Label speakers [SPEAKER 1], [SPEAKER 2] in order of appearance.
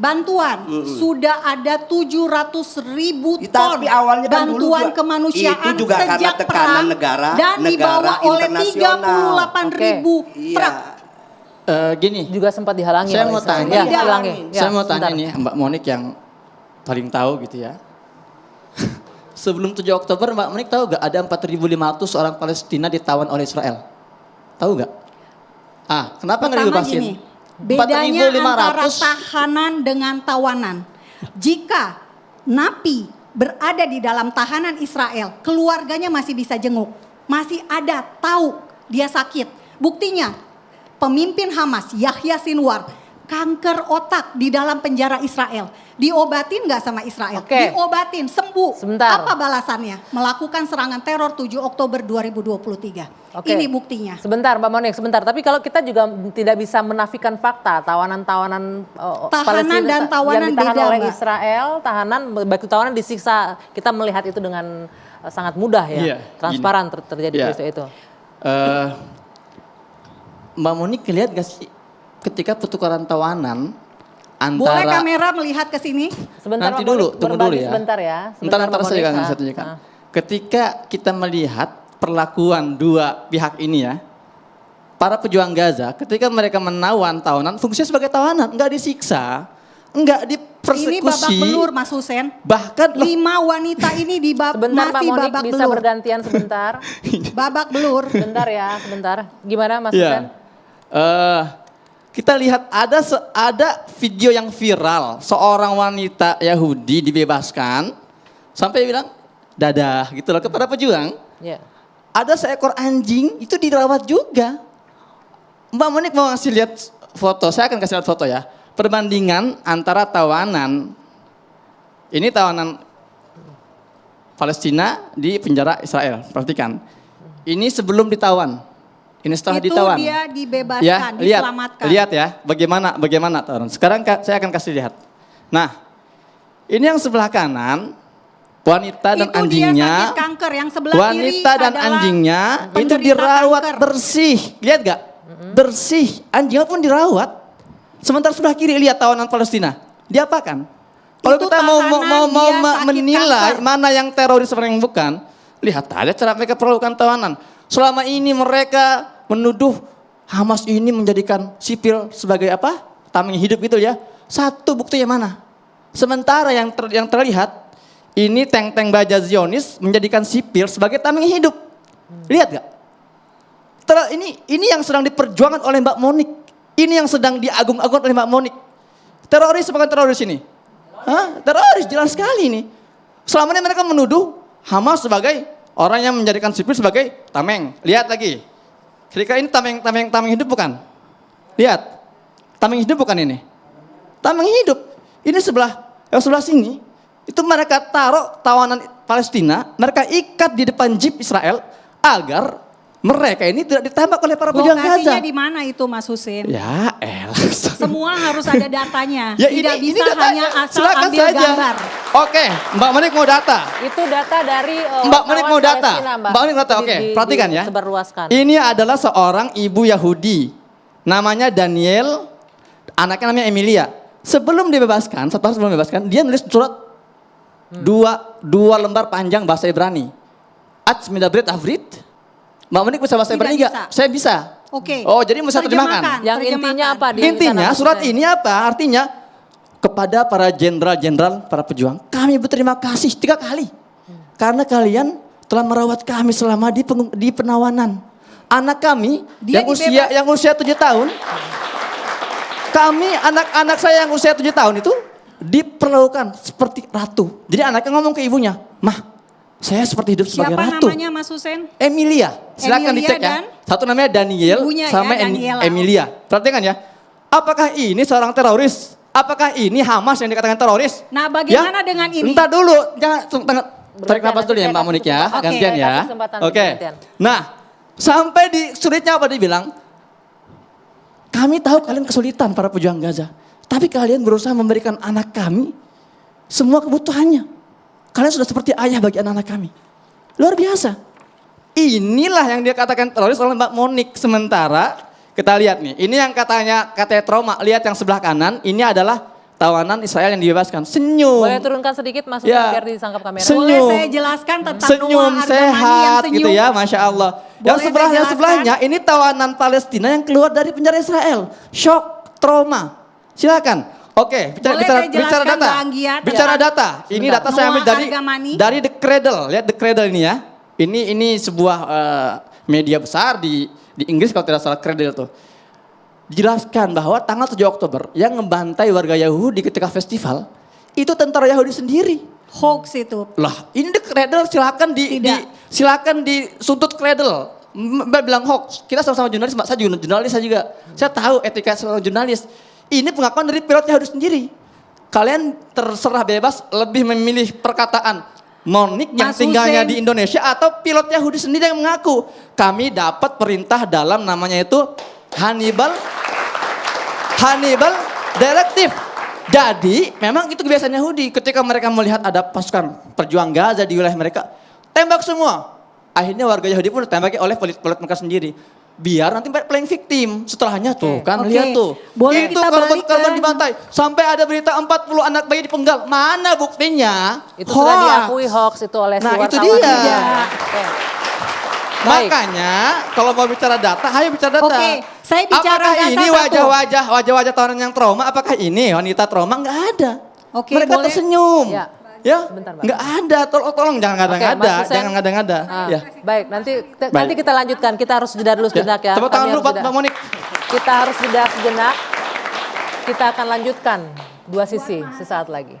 [SPEAKER 1] bantuan. Sudah ada 700.000 ton
[SPEAKER 2] Tapi awalnya kan
[SPEAKER 1] bantuan
[SPEAKER 2] dulu
[SPEAKER 1] kemanusiaan
[SPEAKER 2] itu juga karena
[SPEAKER 1] sejak
[SPEAKER 2] tekanan
[SPEAKER 1] perang
[SPEAKER 2] negara,
[SPEAKER 1] dan dibawa oleh 38.000 truk.
[SPEAKER 3] Gini,
[SPEAKER 4] Juga sempat dihalangi.
[SPEAKER 3] saya
[SPEAKER 4] oleh
[SPEAKER 3] mau
[SPEAKER 4] Israel.
[SPEAKER 3] tanya.
[SPEAKER 4] Ya, dihalangi. Ya,
[SPEAKER 3] saya mau tanya
[SPEAKER 4] sebentar.
[SPEAKER 3] nih Mbak Monik yang paling tahu gitu ya. Sebelum 7 Oktober Mbak Monik tahu gak ada 4.500 orang Palestina ditawan oleh Israel? Tahu gak? Kenapa nggak
[SPEAKER 1] Pertama
[SPEAKER 3] dibebasin?
[SPEAKER 1] gini, bedanya
[SPEAKER 3] 4.500
[SPEAKER 1] antara tahanan dengan tawanan. Jika napi berada di dalam tahanan Israel, keluarganya masih bisa jenguk. Masih ada tahu dia sakit. Buktinya pemimpin Hamas Yahya Sinwar kanker otak di dalam penjara Israel. Diobatin nggak sama Israel?
[SPEAKER 4] Oke.
[SPEAKER 1] Diobatin, sembuh.
[SPEAKER 4] Sebentar.
[SPEAKER 1] Apa balasannya? Melakukan serangan teror 7 Oktober 2023.
[SPEAKER 4] Oke.
[SPEAKER 1] Ini buktinya.
[SPEAKER 4] Sebentar Mbak Monik, sebentar. Tapi kalau kita juga tidak bisa menafikan fakta, tahanan-tahanan
[SPEAKER 1] Tahanan dan tawanan
[SPEAKER 4] yang ditahan
[SPEAKER 1] beda,
[SPEAKER 4] oleh
[SPEAKER 1] Mbak.
[SPEAKER 4] Israel, tahanan baik tawanan disiksa. Kita melihat itu dengan sangat mudah ya,
[SPEAKER 3] Iya,
[SPEAKER 4] transparan terjadi
[SPEAKER 3] Iya.
[SPEAKER 4] peristiwa itu.
[SPEAKER 3] Mbak Monik lihat gak sih ketika pertukaran tawanan
[SPEAKER 1] Boleh
[SPEAKER 3] antara
[SPEAKER 1] kamera melihat ke sini?
[SPEAKER 4] Sebentar
[SPEAKER 3] nanti
[SPEAKER 4] Mbak
[SPEAKER 3] dulu,
[SPEAKER 4] Monik,
[SPEAKER 3] tunggu
[SPEAKER 4] berbagi
[SPEAKER 3] dulu ya.
[SPEAKER 4] Sebentar ya.
[SPEAKER 3] Ntar
[SPEAKER 4] Mbak
[SPEAKER 3] saya
[SPEAKER 4] Monik.
[SPEAKER 3] akan saya tunjukkan. Ketika kita melihat perlakuan dua pihak ini ya, para pejuang Gaza, ketika mereka menawan tawanan, fungsinya sebagai tawanan, nggak disiksa, nggak
[SPEAKER 1] Ini babak
[SPEAKER 3] dipersekusi,
[SPEAKER 1] belur Mas Husen.
[SPEAKER 3] bahkan
[SPEAKER 1] 5 wanita ini
[SPEAKER 4] Sebentar Mbak
[SPEAKER 1] masih
[SPEAKER 4] Monik
[SPEAKER 1] babak
[SPEAKER 4] bisa
[SPEAKER 1] belur.
[SPEAKER 4] bergantian sebentar.
[SPEAKER 1] Babak belur.
[SPEAKER 4] Sebentar ya, sebentar. Gimana Mas
[SPEAKER 3] ya,
[SPEAKER 4] Husen?
[SPEAKER 3] kita lihat ada video yang viral, seorang wanita Yahudi dibebaskan, sampai bilang dadah gitu loh kepada pejuang.
[SPEAKER 4] Ya.
[SPEAKER 3] Ada seekor anjing itu dirawat juga. Mbak Monik mau ngasih lihat foto, saya akan kasih lihat foto ya. Perbandingan antara tawanan, ini tawanan Palestina di penjara Israel, perhatikan. Ini sebelum ditawan, ini setelah
[SPEAKER 1] Itu
[SPEAKER 3] ditawan.
[SPEAKER 1] dia dibebaskan,
[SPEAKER 3] Ya, lihat,
[SPEAKER 1] diselamatkan.
[SPEAKER 3] lihat ya, bagaimana tawanan. Sekarang saya akan kasih lihat. Nah, ini yang sebelah kanan, wanita dan
[SPEAKER 1] Itu dia
[SPEAKER 3] anjingnya.
[SPEAKER 1] sakit kanker, yang sebelah kiri
[SPEAKER 3] Wanita dan
[SPEAKER 1] adalah
[SPEAKER 3] anjingnya itu
[SPEAKER 1] penderita
[SPEAKER 3] dirawat
[SPEAKER 1] kanker.
[SPEAKER 3] bersih. Lihat gak? Bersih. Anjingnya pun dirawat. Sementara sebelah kiri lihat tawanan Palestina. Diapakan? Kalau
[SPEAKER 1] Itu
[SPEAKER 3] kita mau
[SPEAKER 1] tahanan, dia sakit
[SPEAKER 3] menilai
[SPEAKER 1] kanker.
[SPEAKER 3] mana yang teroris mana yang bukan, lihat aja cara mereka perlakukan tawanan. Selama ini mereka menuduh Hamas ini menjadikan sipil sebagai apa? Tameng hidup gitu ya. Satu buktinya mana? Sementara yang terlihat ini tank-tank baja Zionis menjadikan sipil sebagai tameng hidup. Lihat gak? Ini yang sedang diperjuangkan oleh Mbak Monik. Ini yang sedang diagung-agungkan oleh Mbak Monik. Teroris bukan teroris ini? Teroris jelas sekali ini. Selama ini mereka menuduh Hamas sebagai orang yang menjadikan sipil sebagai tameng. Lihat lagi. Kira-kira ini tameng hidup bukan? Lihat. Tameng hidup bukan ini? Tameng hidup. Ini yang sebelah sini. Itu mereka taruh tawanan Palestina, mereka ikat di depan jeep Israel agar mereka ini tidak ditembak oleh para pejuang Gaza.
[SPEAKER 1] Lokasinya di mana itu Mas Husin?
[SPEAKER 3] Ya elah.
[SPEAKER 1] Semua harus ada datanya.
[SPEAKER 3] Ya,
[SPEAKER 1] Tidak
[SPEAKER 3] ini
[SPEAKER 1] bisa
[SPEAKER 3] datanya.
[SPEAKER 1] hanya asal
[SPEAKER 3] Silakan
[SPEAKER 1] ambil
[SPEAKER 3] saja.
[SPEAKER 1] gambar.
[SPEAKER 3] Oke, Mbak Monik mau data.
[SPEAKER 4] Itu data dari
[SPEAKER 3] Mbak Monik mau data.
[SPEAKER 4] Palestina,
[SPEAKER 3] Mbak Monik mau data. Oke, perhatikan ya.
[SPEAKER 4] Disebarluaskan.
[SPEAKER 3] Ini adalah seorang ibu Yahudi. Namanya Daniel, anaknya namanya Emilia. Sebelum dibebaskan, satu hari sebelum dibebaskan, dia nulis surat dua lembar panjang bahasa Ibrani. Ats midabrit avrit. Mbak Monik bisa bahasa
[SPEAKER 1] Tidak
[SPEAKER 3] Ibrani
[SPEAKER 1] bisa.
[SPEAKER 3] nggak? Saya bisa.
[SPEAKER 1] Oke.
[SPEAKER 3] Oh, jadi bisa terjemahkan.
[SPEAKER 4] Yang intinya apa? Di
[SPEAKER 3] Intinya
[SPEAKER 4] sana,
[SPEAKER 3] surat
[SPEAKER 4] maksudnya?
[SPEAKER 3] ini apa? Artinya kepada para jenderal-jenderal, para pejuang, kami berterima kasih 3 kali. Karena kalian telah merawat kami selama di penawanan. Anak kami
[SPEAKER 1] Dia
[SPEAKER 3] yang usia 7 tahun, kami anak-anak saya yang usia 7 tahun itu diperlakukan seperti ratu. Jadi anaknya ngomong ke ibunya, "Mah, saya seperti hidup sebagai
[SPEAKER 1] Siapa
[SPEAKER 3] ratu."
[SPEAKER 1] namanya Mas Husin?
[SPEAKER 3] Emilia, silakan
[SPEAKER 1] Emilia
[SPEAKER 3] dicek ya.
[SPEAKER 1] dan
[SPEAKER 3] Satu namanya Daniel,
[SPEAKER 1] ibunya
[SPEAKER 3] sama
[SPEAKER 1] ya, Daniela.
[SPEAKER 3] Emilia. Perhatikan ya. Apakah ini seorang teroris? Apakah ini Hamas yang dikatakan teroris?
[SPEAKER 1] Nah, bagaimana dengan ini?
[SPEAKER 3] Entar dulu, jangan tarik
[SPEAKER 4] Bergantian,
[SPEAKER 3] nafas dulu ya
[SPEAKER 4] nanti
[SPEAKER 3] Mbak
[SPEAKER 4] saya
[SPEAKER 3] Monik
[SPEAKER 4] kasih
[SPEAKER 3] ya,
[SPEAKER 1] kesempatan.
[SPEAKER 3] gantian
[SPEAKER 1] Oke,
[SPEAKER 3] ya.
[SPEAKER 4] kasih kesempatan
[SPEAKER 3] Oke.
[SPEAKER 4] gantian.
[SPEAKER 3] Nah, sampai di sulitnya apa dia bilang? Kami tahu kalian kesulitan para pejuang Gaza, tapi kalian berusaha memberikan anak kami semua kebutuhannya. Kalian sudah seperti ayah bagi anak-anak kami. Luar biasa. Inilah yang dia katakan teroris oleh Mbak Monik. Sementara kita lihat nih, ini yang katanya trauma. Lihat yang sebelah kanan, ini adalah tawanan Israel yang dibebaskan. Senyum.
[SPEAKER 4] Boleh turunkan sedikit maksudnya
[SPEAKER 3] Ya.
[SPEAKER 4] biar disangkap kamera.
[SPEAKER 3] Senyum.
[SPEAKER 1] Boleh saya jelaskan tentang
[SPEAKER 3] Senyum
[SPEAKER 1] Noah Argamani yang
[SPEAKER 3] sehat
[SPEAKER 1] senyum?
[SPEAKER 3] gitu ya, Masya Allah. Yang
[SPEAKER 1] Boleh
[SPEAKER 3] sebelahnya
[SPEAKER 1] saya jelaskan?
[SPEAKER 3] sebelahnya ini tawanan Palestina yang keluar dari penjara Israel. Shock, trauma. Silakan. Oke,
[SPEAKER 1] Boleh
[SPEAKER 3] bicara
[SPEAKER 1] saya jelaskan,
[SPEAKER 3] data.
[SPEAKER 1] Bang Giat?
[SPEAKER 3] Bicara
[SPEAKER 1] Ya.
[SPEAKER 3] data. Ini
[SPEAKER 4] Sebentar.
[SPEAKER 3] data saya ambil
[SPEAKER 1] Noah
[SPEAKER 3] dari
[SPEAKER 1] Argamani.
[SPEAKER 3] The Cradle. Lihat The Cradle ini ya. Ini sebuah media besar di Inggris kalau tidak salah, Cradle itu. Dijelaskan bahwa tanggal 7 Oktober yang ngebantai warga Yahudi ketika festival itu tentara Yahudi sendiri.
[SPEAKER 1] Hoax itu.
[SPEAKER 3] Lah, ini The Cradle silakan disuntut Cradle. Mbak bilang hoax. Kita sama-sama jurnalis, Mbak. Saya juga jurnalis saya juga. Saya tahu etika seorang jurnalis. Ini pengakuan dari pilot Yahudi sendiri. Kalian terserah bebas lebih memilih perkataan Monik yang
[SPEAKER 1] Mas
[SPEAKER 3] tinggalnya
[SPEAKER 1] Hussein.
[SPEAKER 3] di Indonesia atau pilot Yahudi sendiri yang mengaku. Kami dapat perintah dalam namanya itu Hannibal Directive. Jadi memang itu kebiasaan Yahudi ketika mereka melihat ada pasukan perjuang Gaza di wilayah mereka, tembak semua. Akhirnya warga Yahudi pun ditembaki oleh pilot mereka sendiri. Biar nanti playing victim. Setelahnya tuh kan
[SPEAKER 1] Oke.
[SPEAKER 3] lihat tuh.
[SPEAKER 1] Boleh
[SPEAKER 3] itu
[SPEAKER 1] kita balik
[SPEAKER 3] korban
[SPEAKER 1] ke-
[SPEAKER 3] dibantai. Sampai ada berita 40 anak bayi dipenggal. Mana buktinya?
[SPEAKER 4] Itu sudah
[SPEAKER 3] Hoax.
[SPEAKER 4] diakui hoax itu oleh si
[SPEAKER 3] Nah, itu
[SPEAKER 4] wartawan
[SPEAKER 3] dia.
[SPEAKER 4] juga. Oke. Baik.
[SPEAKER 3] Makanya kalau mau bicara data, ayo bicara data.
[SPEAKER 1] Oke, saya bicara
[SPEAKER 3] apakah
[SPEAKER 1] data
[SPEAKER 3] ini
[SPEAKER 1] satu.
[SPEAKER 3] wajah-wajah tawanan yang trauma? Apakah ini wanita trauma? Enggak ada.
[SPEAKER 1] Oke,
[SPEAKER 3] Mereka
[SPEAKER 1] boleh.
[SPEAKER 3] tersenyum.
[SPEAKER 4] Ya.
[SPEAKER 3] Ya,
[SPEAKER 4] Sebentar, Mbak.
[SPEAKER 3] enggak ada. Tolong jangan
[SPEAKER 4] Oke,
[SPEAKER 3] ngada-ngada,
[SPEAKER 4] Mas Hussein.
[SPEAKER 3] jangan ngada-ngada.
[SPEAKER 4] Ah,
[SPEAKER 3] Ya.
[SPEAKER 4] Baik, nanti
[SPEAKER 3] Baik.
[SPEAKER 4] kita lanjutkan. Kita harus jeda dulu sejenak ya.
[SPEAKER 3] Tepuk
[SPEAKER 4] Kami
[SPEAKER 3] tangan dulu
[SPEAKER 4] harus
[SPEAKER 3] buat
[SPEAKER 4] jeda.
[SPEAKER 3] Mbak Monik.
[SPEAKER 4] Kita harus jeda sejenak. Kita akan lanjutkan dua sisi sesaat lagi.